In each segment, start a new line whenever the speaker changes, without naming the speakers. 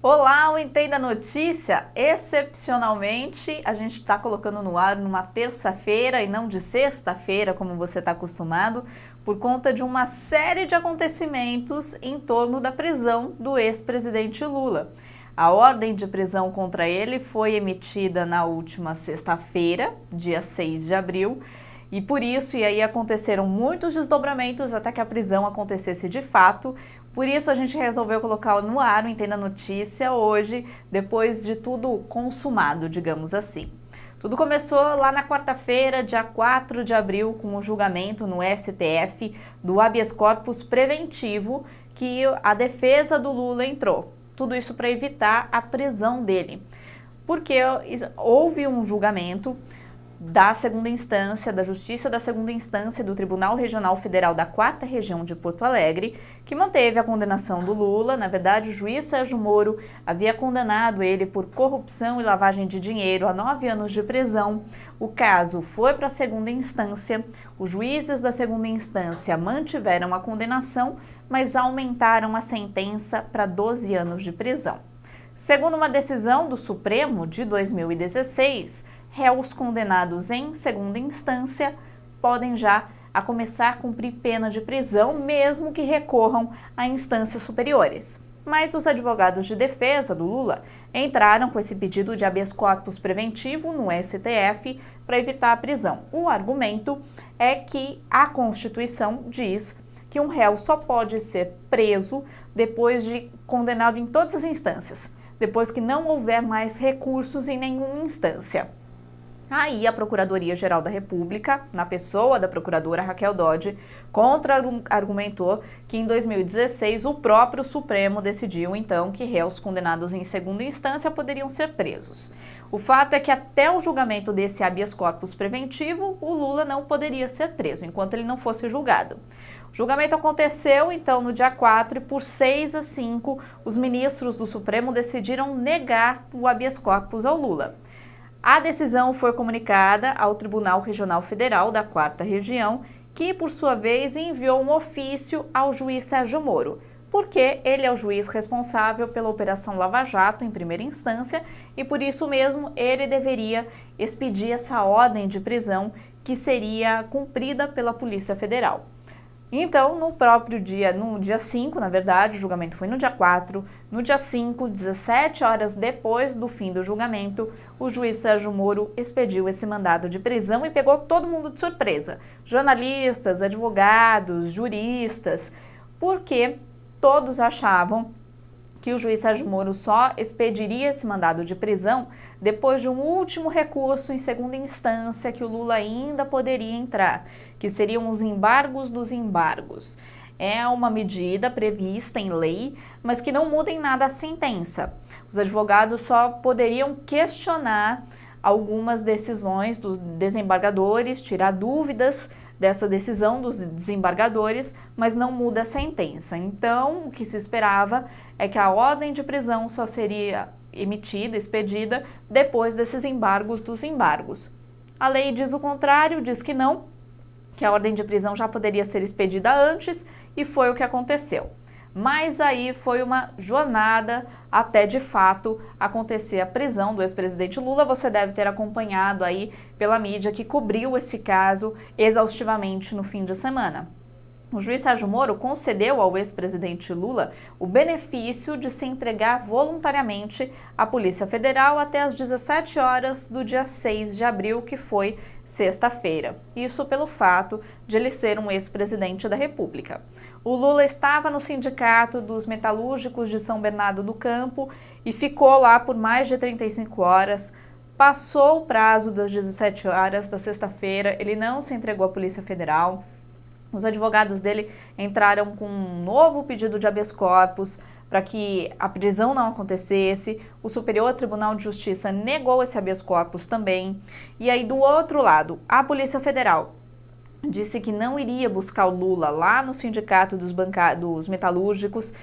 Olá, o Entenda Notícia! Excepcionalmente, a gente está colocando no ar numa terça-feira e não de sexta-feira, como você está acostumado, por conta de uma série de acontecimentos em torno da prisão do ex-presidente Lula. A ordem de prisão contra ele foi emitida na última sexta-feira, dia 6 de abril, e por isso, e aí aconteceram muitos desdobramentos até que a prisão acontecesse de fato. Por isso a gente resolveu colocar no ar o Entenda Notícia hoje, depois de tudo consumado, digamos assim. Tudo começou lá na quarta-feira, dia 4 de abril, com o julgamento no STF do habeas corpus preventivo que a defesa do Lula entrou. Tudo isso para evitar a prisão dele. Porque houve um julgamento da segunda instância, da Justiça da Segunda Instância do Tribunal Regional Federal da 4ª Região de Porto Alegre, que manteve a condenação do Lula. Na verdade, o juiz Sérgio Moro havia condenado ele por corrupção e lavagem de dinheiro a 9 anos de prisão. O caso foi para a segunda instância. Os juízes da segunda instância mantiveram a condenação, mas aumentaram a sentença para 12 anos de prisão. Segundo uma decisão do Supremo de 2016, réus condenados em segunda instância podem já começar a cumprir pena de prisão, mesmo que recorram a instâncias superiores. Mas os advogados de defesa do Lula entraram com esse pedido de habeas corpus preventivo no STF para evitar a prisão. O argumento é que a Constituição diz que um réu só pode ser preso depois de condenado em todas as instâncias, depois que não houver mais recursos em nenhuma instância. Aí a Procuradoria-Geral da República, na pessoa da procuradora Raquel Dodge, contra-argumentou que em 2016 o próprio Supremo decidiu então que réus condenados em segunda instância poderiam ser presos. O fato é que até o julgamento desse habeas corpus preventivo, o Lula não poderia ser preso, enquanto ele não fosse julgado. O julgamento aconteceu então no dia 4 e por 6-5 os ministros do Supremo decidiram negar o habeas corpus ao Lula. A decisão foi comunicada ao Tribunal Regional Federal da 4ª Região, que, por sua vez, enviou um ofício ao juiz Sérgio Moro, porque ele é o juiz responsável pela Operação Lava Jato em primeira instância e, por isso mesmo, ele deveria expedir essa ordem de prisão que seria cumprida pela Polícia Federal. Então, no dia 5, na verdade, o julgamento foi no dia 4, no dia 5, 17 horas depois do fim do julgamento, o juiz Sérgio Moro expediu esse mandado de prisão e pegou todo mundo de surpresa. Jornalistas, advogados, juristas, porque todos achavam que o juiz Sérgio Moro só expediria esse mandado de prisão depois de um último recurso em segunda instância que o Lula ainda poderia entrar, que seriam os embargos dos embargos. É uma medida prevista em lei, mas que não muda em nada a sentença. Os advogados só poderiam questionar algumas decisões dos desembargadores, tirar dúvidas dessa decisão dos desembargadores, mas não muda a sentença. Então, o que se esperava é que a ordem de prisão só seria emitida, expedida, depois desses embargos dos embargos. A lei diz o contrário, diz que não, que a ordem de prisão já poderia ser expedida antes, e foi o que aconteceu. Mas aí foi uma jornada até de fato acontecer a prisão do ex-presidente Lula. Você deve ter acompanhado aí pela mídia que cobriu esse caso exaustivamente no fim de semana. O juiz Sérgio Moro concedeu ao ex-presidente Lula o benefício de se entregar voluntariamente à Polícia Federal até às 17 horas do dia 6 de abril, que foi sexta-feira. Isso pelo fato de ele ser um ex-presidente da República. O Lula estava no Sindicato dos Metalúrgicos de São Bernardo do Campo e ficou lá por mais de 35 horas. Passou o prazo das 17 horas da sexta-feira, ele não se entregou à Polícia Federal. Os advogados dele entraram com um novo pedido de habeas corpus para que a prisão não acontecesse. O Superior Tribunal de Justiça negou esse habeas corpus também. E aí, do outro lado, a Polícia Federal disse que não iria buscar o Lula lá no Sindicato dos Metalúrgicos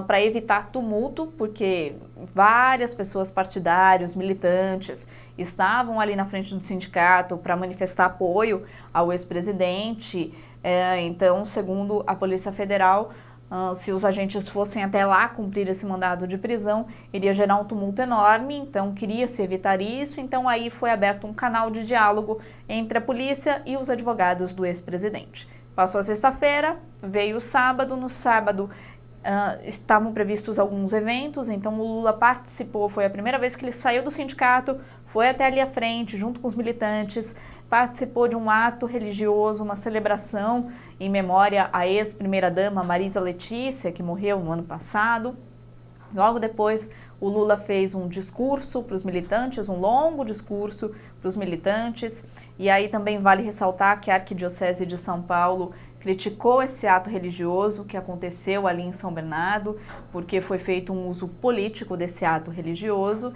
para evitar tumulto, porque várias pessoas partidárias, militantes, estavam ali na frente do sindicato para manifestar apoio ao ex-presidente. Então, segundo a Polícia Federal, Se os agentes fossem até lá cumprir esse mandado de prisão, iria gerar um tumulto enorme, então queria-se evitar isso, então aí foi aberto um canal de diálogo entre a polícia e os advogados do ex-presidente. Passou a sexta-feira, veio o sábado, no sábado estavam previstos alguns eventos, então o Lula participou, foi a primeira vez que ele saiu do sindicato, foi até ali à frente, junto com os militantes, participou de um ato religioso, uma celebração em memória à ex-primeira-dama Marisa Letícia, que morreu no ano passado. Logo depois, o Lula fez um discurso para os militantes, um longo discurso para os militantes, e aí também vale ressaltar que a Arquidiocese de São Paulo criticou esse ato religioso que aconteceu ali em São Bernardo, porque foi feito um uso político desse ato religioso.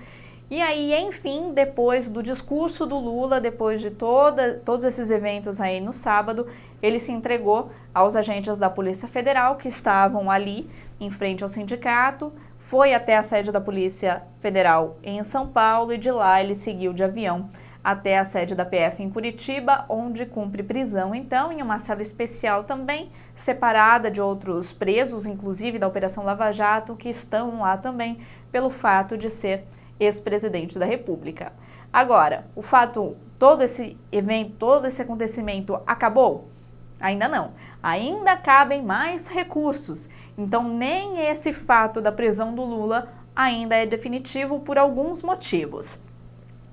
E aí, enfim, depois do discurso do Lula, depois de todos esses eventos aí no sábado, ele se entregou aos agentes da Polícia Federal que estavam ali em frente ao sindicato, foi até a sede da Polícia Federal em São Paulo e de lá ele seguiu de avião até a sede da PF em Curitiba, onde cumpre prisão, então, em uma cela especial também, separada de outros presos, inclusive da Operação Lava Jato, que estão lá também pelo fato de ser ex-presidente da República. Agora, o fato, todo esse evento, todo esse acontecimento acabou? Ainda não. Ainda cabem mais recursos. Então, nem esse fato da prisão do Lula ainda é definitivo por alguns motivos.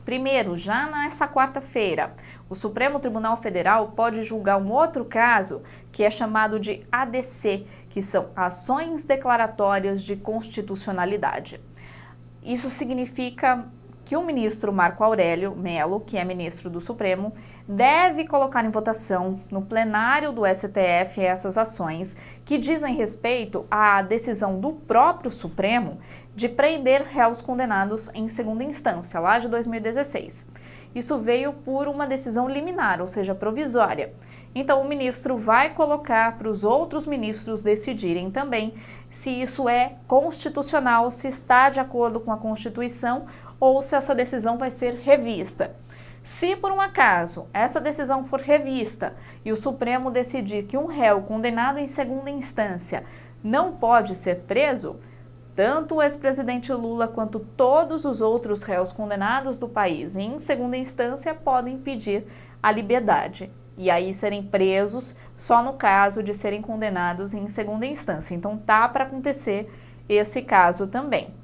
Primeiro, já nessa quarta-feira, o Supremo Tribunal Federal pode julgar um outro caso que é chamado de ADC, que são ações declaratórias de constitucionalidade. Isso significa que o ministro Marco Aurélio Mello, que é ministro do Supremo, deve colocar em votação no plenário do STF essas ações que dizem respeito à decisão do próprio Supremo de prender réus condenados em segunda instância, lá de 2016. Isso veio por uma decisão liminar, ou seja, provisória. Então o ministro vai colocar para os outros ministros decidirem também se isso é constitucional, se está de acordo com a Constituição ou se essa decisão vai ser revista. Se por um acaso essa decisão for revista e o Supremo decidir que um réu condenado em segunda instância não pode ser preso, tanto o ex-presidente Lula quanto todos os outros réus condenados do país em segunda instância podem pedir a liberdade e aí serem presos só no caso de serem condenados em segunda instância. Então tá para acontecer esse caso também.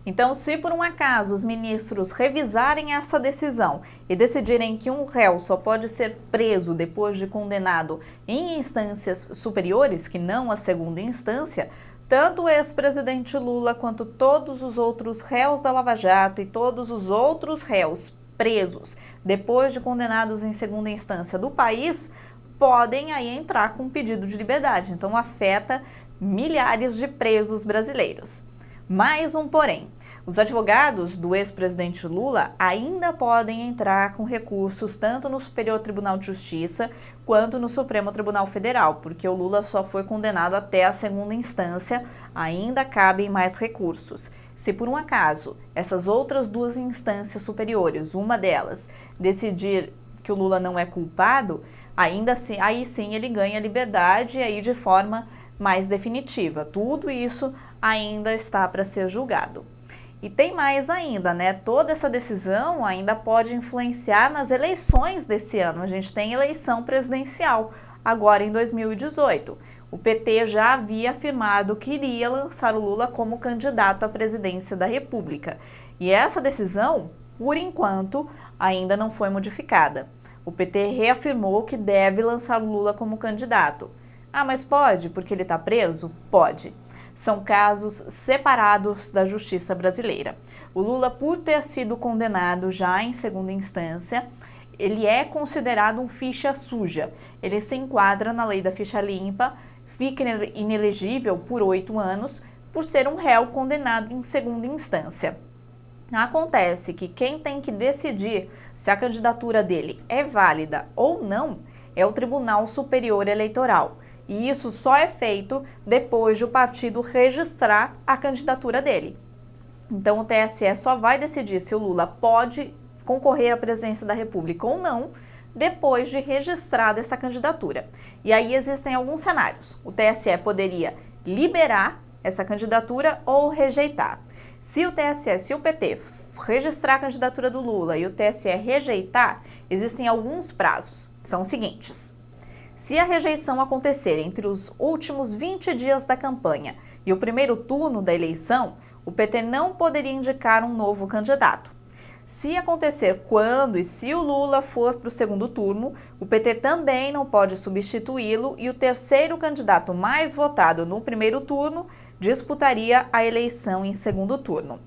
Então, se por um acaso os ministros revisarem essa decisão e decidirem que um réu só pode ser preso depois de condenado em instâncias superiores, que não a segunda instância, tanto o ex-presidente Lula quanto todos os outros réus da Lava Jato e todos os outros réus presos depois de condenados em segunda instância do país, podem aí entrar com um pedido de liberdade. Então afeta milhares de presos brasileiros. Mais um porém, os advogados do ex-presidente Lula ainda podem entrar com recursos tanto no Superior Tribunal de Justiça quanto no Supremo Tribunal Federal, porque o Lula só foi condenado até a segunda instância, ainda cabem mais recursos. Se por um acaso essas outras duas instâncias superiores, uma delas, decidir que o Lula não é culpado, ainda assim, aí sim ele ganha liberdade e aí de forma mais definitiva. Tudo isso ainda está para ser julgado. E tem mais ainda, né? Toda essa decisão ainda pode influenciar nas eleições desse ano. A gente tem eleição presidencial agora em 2018. O PT já havia afirmado que iria lançar o Lula como candidato à presidência da República. E essa decisão, por enquanto, ainda não foi modificada. O PT reafirmou que deve lançar o Lula como candidato. Ah, mas pode, porque ele está preso? Pode. São casos separados da justiça brasileira. O Lula, por ter sido condenado já em segunda instância, ele é considerado um ficha suja. Ele se enquadra na lei da ficha limpa, fica inelegível por 8 anos por ser um réu condenado em segunda instância. Acontece que quem tem que decidir se a candidatura dele é válida ou não é o Tribunal Superior Eleitoral. E isso só é feito depois de o partido registrar a candidatura dele. Então o TSE só vai decidir se o Lula pode concorrer à presidência da República ou não depois de registrada essa candidatura. E aí existem alguns cenários. O TSE poderia liberar essa candidatura ou rejeitar. Se o PT registrar a candidatura do Lula e o TSE rejeitar, existem alguns prazos. São os seguintes: se a rejeição acontecer entre os últimos 20 dias da campanha e o primeiro turno da eleição, o PT não poderia indicar um novo candidato. Se acontecer quando e se o Lula for para o segundo turno, o PT também não pode substituí-lo e o terceiro candidato mais votado no primeiro turno disputaria a eleição em segundo turno.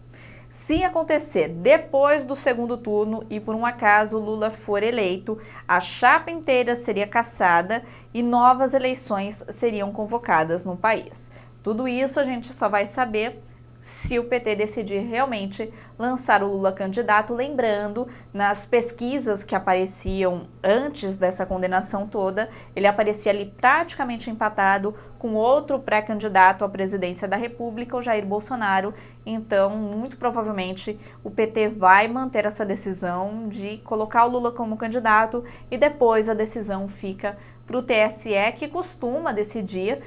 Se acontecer depois do segundo turno e por um acaso o Lula for eleito, a chapa inteira seria cassada e novas eleições seriam convocadas no país. Tudo isso a gente só vai saber se o PT decidir realmente lançar o Lula candidato, lembrando, nas pesquisas que apareciam antes dessa condenação toda, ele aparecia ali praticamente empatado com outro pré-candidato à presidência da República, o Jair Bolsonaro. Então, muito provavelmente, o PT vai manter essa decisão de colocar o Lula como candidato e depois a decisão fica para o TSE, que costuma decidir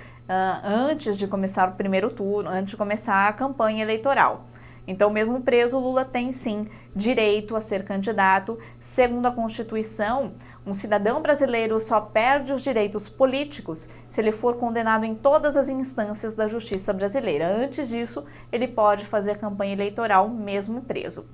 antes de começar o primeiro turno, antes de começar a campanha eleitoral. Então, mesmo preso, o Lula tem sim direito a ser candidato. Segundo a Constituição, um cidadão brasileiro só perde os direitos políticos se ele for condenado em todas as instâncias da justiça brasileira. Antes disso, ele pode fazer campanha eleitoral mesmo preso.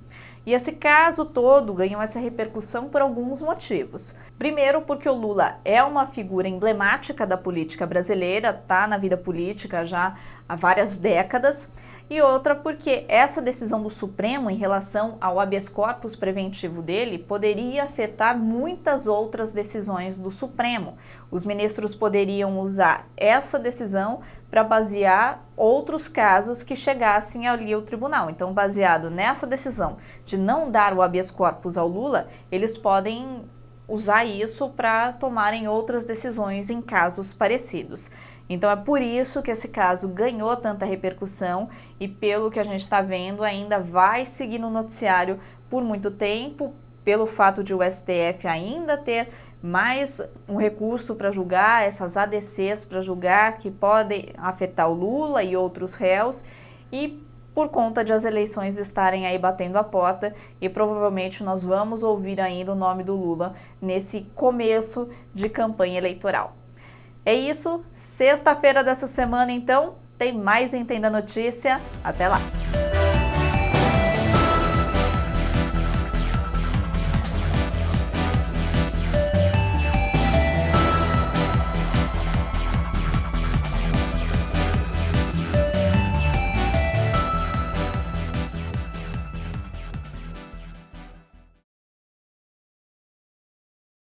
E esse caso todo ganhou essa repercussão por alguns motivos. Primeiro, porque o Lula é uma figura emblemática da política brasileira, está na vida política já há várias décadas. E outra, porque essa decisão do Supremo em relação ao habeas corpus preventivo dele poderia afetar muitas outras decisões do Supremo. Os ministros poderiam usar essa decisão para basear outros casos que chegassem ali ao tribunal. Então, baseado nessa decisão de não dar o habeas corpus ao Lula, eles podem usar isso para tomarem outras decisões em casos parecidos. Então é por isso que esse caso ganhou tanta repercussão e, pelo que a gente está vendo, ainda vai seguir no noticiário por muito tempo, pelo fato de o STF ainda ter mais um recurso para julgar, essas ADCs para julgar, que podem afetar o Lula e outros réus, e por conta de as eleições estarem aí batendo a porta, e provavelmente nós vamos ouvir ainda o nome do Lula nesse começo de campanha eleitoral. É isso, sexta-feira dessa semana então, tem mais Entenda Notícia. Até lá!